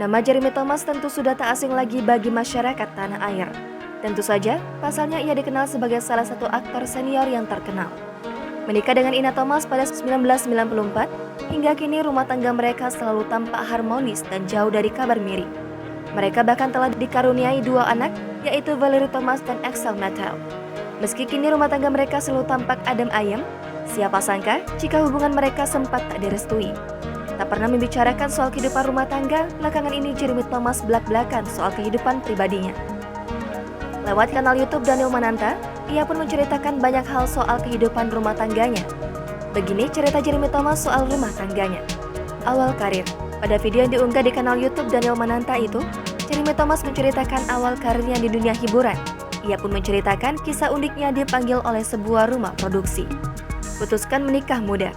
Nama Jeremy Thomas tentu sudah tak asing lagi bagi masyarakat tanah air. Tentu saja, pasalnya ia dikenal sebagai salah satu aktor senior yang terkenal. Menikah dengan Ina Thomas pada 1994, hingga kini rumah tangga mereka selalu tampak harmonis dan jauh dari kabar miring. Mereka bahkan telah dikaruniai dua anak, yaitu Valerie Thomas dan Axel Mattel. Meski kini rumah tangga mereka selalu tampak adem ayem, siapa sangka jika hubungan mereka sempat tak direstui. Tak pernah membicarakan soal kehidupan rumah tangga, belakangan ini Jeremy Thomas belak-belakan soal kehidupan pribadinya. Lewat kanal YouTube Daniel Mananta, ia pun menceritakan banyak hal soal kehidupan rumah tangganya. Begini cerita Jeremy Thomas soal rumah tangganya. Awal karir. Pada video yang diunggah di kanal YouTube Daniel Mananta itu, Jeremy Thomas menceritakan awal karirnya di dunia hiburan. Ia pun menceritakan kisah uniknya dipanggil oleh sebuah rumah produksi. Putuskan menikah muda.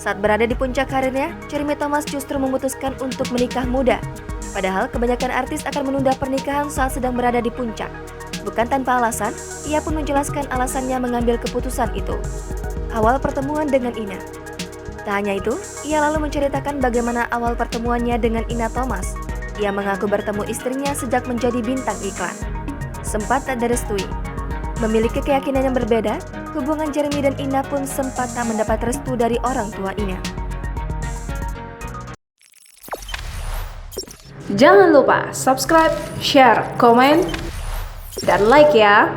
Saat berada di puncak karirnya, Jeremy Thomas justru memutuskan untuk menikah muda. Padahal kebanyakan artis akan menunda pernikahan saat sedang berada di puncak. Bukan tanpa alasan, ia pun menjelaskan alasannya mengambil keputusan itu. Awal pertemuan dengan Ina. Tak hanya itu, ia lalu menceritakan bagaimana awal pertemuannya dengan Ina Thomas. Ia mengaku bertemu istrinya sejak menjadi bintang iklan. Sempat tak direstui. Memiliki keyakinan yang berbeda, hubungan Jeremy dan Ina pun sempat tak mendapat restu dari orang tua Ina. Jangan lupa subscribe, share, komen, dan like ya.